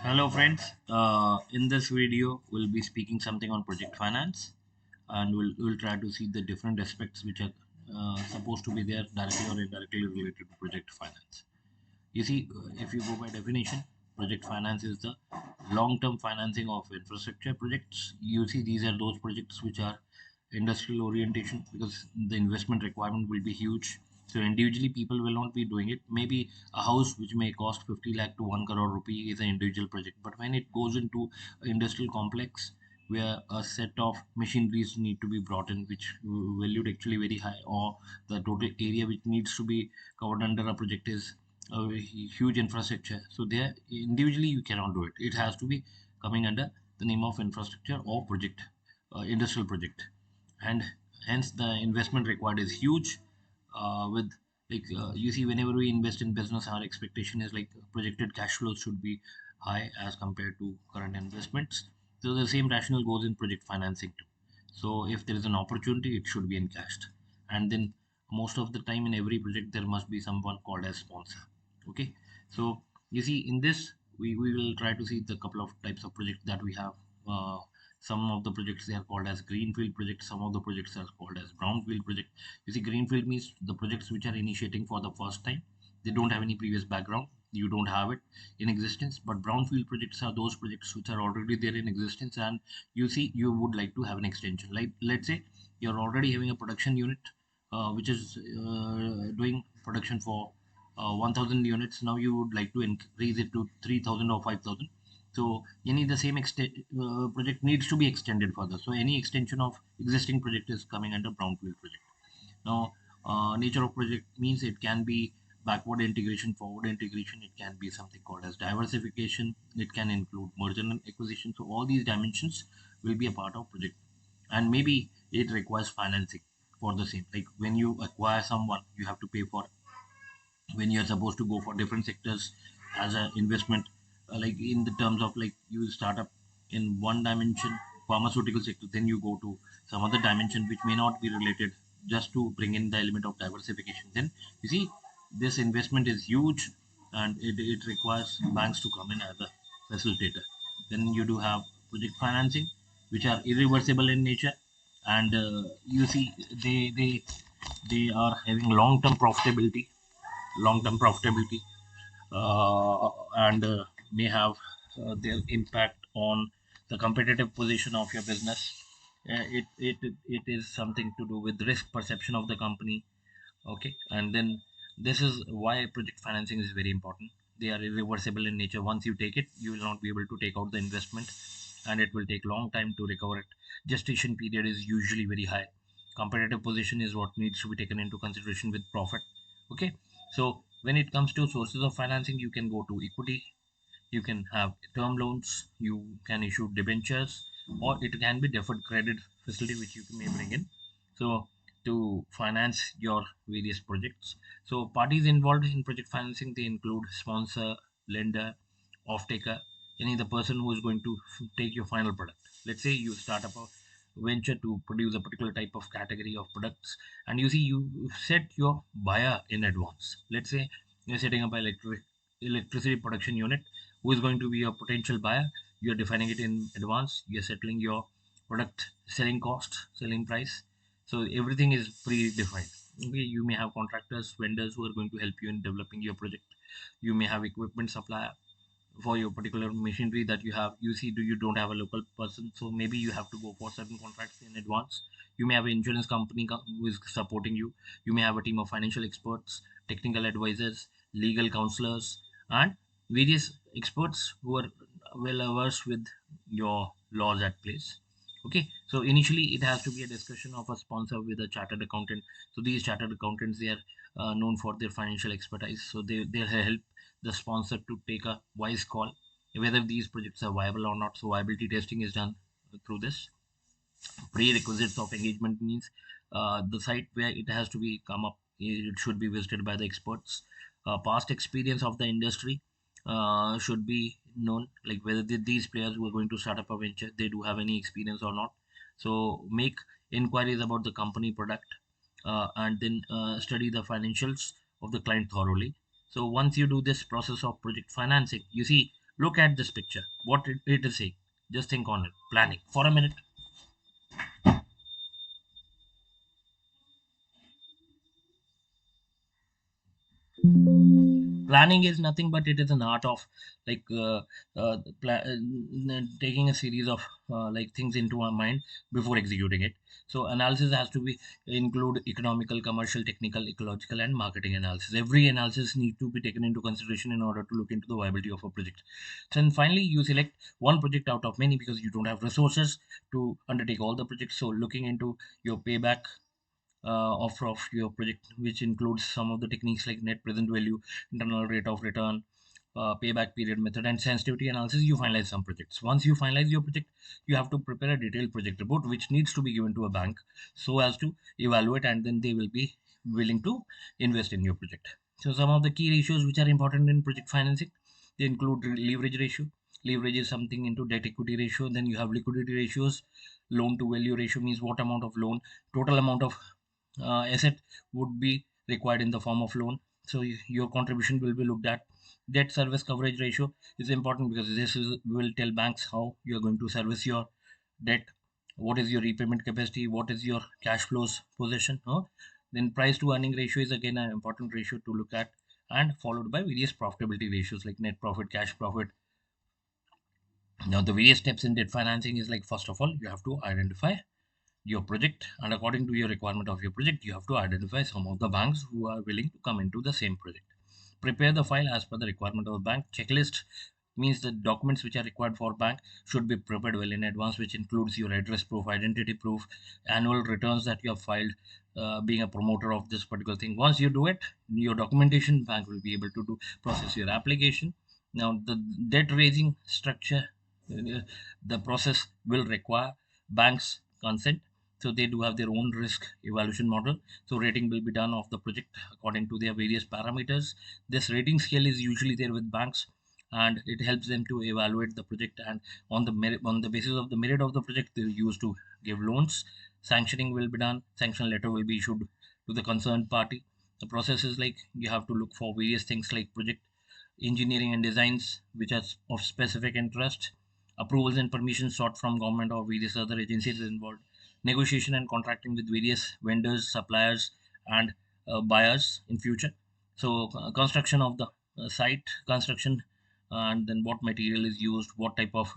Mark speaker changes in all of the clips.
Speaker 1: Hello friends, in this video we'll be speaking something on project finance, and we'll try to see the different aspects which are supposed to be there directly or indirectly related to project finance. You see, if you go by definition, project finance is the long-term financing of infrastructure projects. You see, these are those projects which are industrial orientation because the investment requirement will be huge. So individually, people will not be doing it. Maybe a house which may cost 50 lakh to 1 crore rupee is an individual project. But when it goes into an industrial complex where a set of machineries need to be brought in, which valued actually very high, or the total area which needs to be covered under a project is a huge infrastructure. So there, individually, you cannot do it. It has to be coming under the name of infrastructure or project, industrial project, and hence the investment required is huge. With you see, whenever we invest in business, our expectation is like projected cash flows should be high as compared to current investments. So the same rationale goes in project financing too. So if there is an opportunity, it should be encashed, and then most of the time in every project there must be someone called as sponsor. Okay, so you see in this we will try to see the couple of types of projects that we have. Some of the projects they are called as greenfield projects, some of the projects are called as brownfield project. You see, greenfield means the projects which are initiating for the first time. They don't have any previous background, you don't have it in existence. But brownfield projects are those projects which are already there in existence, and you see you would like to have an extension. Like, let's say you're already having a production unit which is doing production for 1000 units. Now you would like to increase it to 3000 or 5000. So any the same project needs to be extended further. So any extension of existing project is coming under brownfield project. Now, nature of project means it can be backward integration, forward integration. It can be something called as diversification. It can include merger and acquisition. So all these dimensions will be a part of project, and maybe it requires financing for the same. Like when you acquire someone, you have to pay for. When you're supposed to go for different sectors as an investment, like in the terms of like you start up in one dimension, pharmaceutical sector, then you go to some other dimension which may not be related, just to bring in the element of diversification. Then you see this investment is huge, and it requires banks to come in as a facilitator. Then you do have project financing which are irreversible in nature, and you see they are having long-term profitability, and may have their impact on the competitive position of your business. It is something to do with risk perception of the company. Okay, and then this is why project financing is very important. They are irreversible in nature. Once you take it, you will not be able to take out the investment, and it will take long time to recover it. Gestation period is usually very high. Competitive position is what needs to be taken into consideration with profit. Okay, so when it comes to sources of financing, you can go to equity, you can have term loans, you can issue debentures, or it can be deferred credit facility which you may bring in. So to finance your various projects. So parties involved in project financing, they include sponsor, lender, off-taker, any the person who is going to take your final product. Let's say you start up a venture to produce a particular type of category of products, and you see you set your buyer in advance. Let's say you're setting up an electricity production unit. Who is going to be your potential buyer? You're defining it in advance. You're settling your product selling cost, selling price. So everything is pre-defined. Okay, you may have contractors, vendors who are going to help you in developing your project. You may have equipment supplier for your particular machinery that you have. You see, you don't have a local person, so maybe you have to go for certain contracts in advance. You may have an insurance company who is supporting you. You may have a team of financial experts, technical advisors, legal counselors, and various experts who are well versed with your laws at place. Okay, so initially it has to be a discussion of a sponsor with a chartered accountant. So these chartered accountants, they are known for their financial expertise, so they'll help the sponsor to take a wise call whether these projects are viable or not. So viability testing is done through this. Prerequisites of engagement means the site where it has to be come up, it should be visited by the experts. Past experience of the industry should be known, like whether these players who are going to start up a venture, they do have any experience or not. So make inquiries about the company product, and then study the financials of the client thoroughly. So once you do this process of project financing, you see Look at this picture. What it is saying. Just think on it. Planning for a minute. Planning is nothing but it is an art of like taking a series of like things into our mind before executing it. So analysis has to be include economical, commercial, technical, ecological, and marketing analysis. Every analysis needs to be taken into consideration in order to look into the viability of a project. Then finally you select one project out of many because you don't have resources to undertake all the projects. So looking into your payback offer of your project, which includes some of the techniques like net present value, internal rate of return, payback period method, and sensitivity analysis. You finalize some projects. Once you finalize your project, you have to prepare a detailed project report, which needs to be given to a bank so as to evaluate, and then they will be willing to invest in your project. So, some of the key ratios which are important in project financing, they include leverage ratio. Leverage is something into debt equity ratio. Then you have liquidity ratios. Loan to value ratio means what amount of loan, total amount of asset would be required in the form of loan. So your contribution will be looked at. Debt service coverage ratio is important because will tell banks how you are going to service your debt. What is your repayment capacity? What is your cash flows position? Then price to earning ratio is again an important ratio to look at, and followed by various profitability ratios like net profit, cash profit. Now the various steps in debt financing is like, first of all you have to identify your project, and according to your requirement of your project you have to identify some of the banks who are willing to come into the same project. Prepare the file as per the requirement of the bank. Checklist means the documents which are required for bank should be prepared well in advance, which includes your address proof, identity proof, annual returns that you have filed, being a promoter of this particular thing. Once you do it, your documentation, bank will be able to do process your application. Now the debt raising structure, the process will require banks consent. So they do have their own risk evaluation model. So rating will be done of the project according to their various parameters. This rating scale is usually there with banks, and it helps them to evaluate the project, and on the merit, on the basis of the merit of the project they use to give loans. Sanctioning will be done. Sanction letter will be issued to the concerned party. The process is like you have to look for various things like project engineering and designs which are of specific interest, approvals and permissions sought from government or various other agencies involved, negotiation and contracting with various vendors, suppliers, and buyers in future. So construction of the site construction, and then what material is used, what type of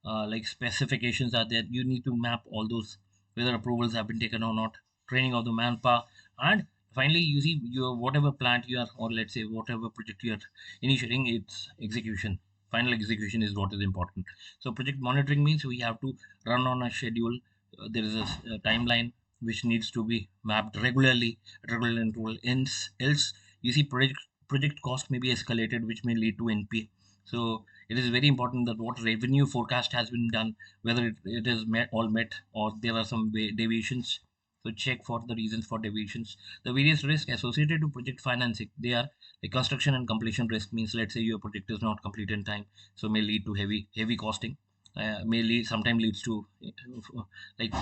Speaker 1: like specifications are there. You need to map all those, whether approvals have been taken or not, training of the manpower, and finally you see your whatever plant you are, or let's say whatever project you are initiating, its execution. Final execution is what is important. So project monitoring means we have to run on a schedule. There is a timeline which needs to be mapped regularly at regular interval. Else you see project cost may be escalated, which may lead to NP. So it is very important that what revenue forecast has been done, whether it is met, all met, or there are some deviations. So check for the reasons for deviations. The various risks associated to project financing, they are the construction and completion risk. Means let's say your project is not complete in time, so may lead to heavy costing. May lead sometimes leads to like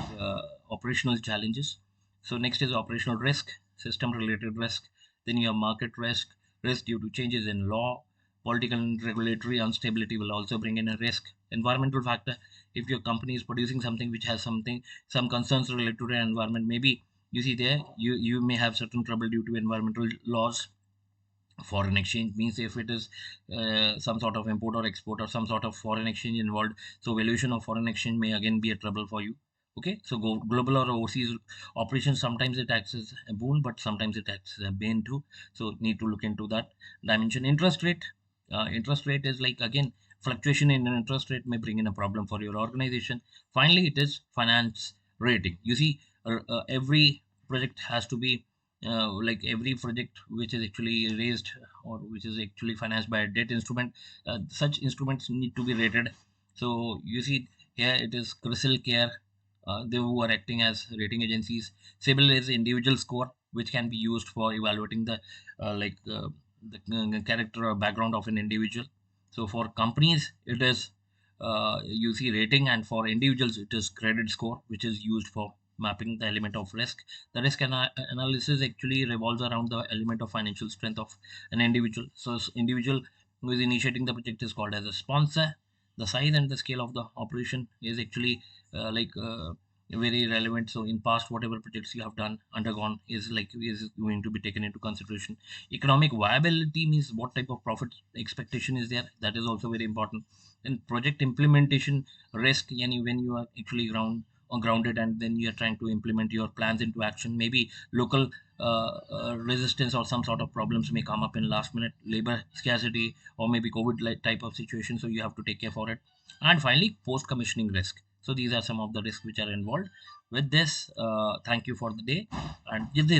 Speaker 1: operational challenges. So next is operational risk, system related risk. Then you have market risk, risk due to changes in law, political and regulatory instability will also bring in a risk. Environmental factor, if your company is producing something which has some concerns related to the environment, maybe you see there you may have certain trouble due to environmental laws. Foreign exchange means if it is some sort of import or export or some sort of foreign exchange involved, so valuation of foreign exchange may again be a trouble for you. Okay, so global or overseas operations, sometimes it acts as a boon, but sometimes it acts as a bane too. So need to look into that dimension. Interest rate, interest rate is like again fluctuation in an interest rate may bring in a problem for your organization. Finally it is finance rating. You see every project has to be like every project which is actually raised or which is actually financed by a debt instrument, such instruments need to be rated. So you see here it is Crisil Care, they who are acting as rating agencies. CIBIL is individual score which can be used for evaluating the character or background of an individual. So for companies it is you see rating, and for individuals it is credit score which is used for mapping the element of risk. The risk analysis actually revolves around the element of financial strength of an individual. So individual who is initiating the project is called as a sponsor. The size and the scale of the operation is actually very relevant. So in past, whatever projects you have done undergone is going to be taken into consideration. Economic viability means what type of profit expectation is there. That is also very important. And project implementation risk, yani when you are actually grounded and then you are trying to implement your plans into action, maybe local resistance or some sort of problems may come up in last minute, labor scarcity or maybe covid like type of situation, so you have to take care for it. And finally, post commissioning risk. So these are some of the risks which are involved with this. Thank you for the day, and this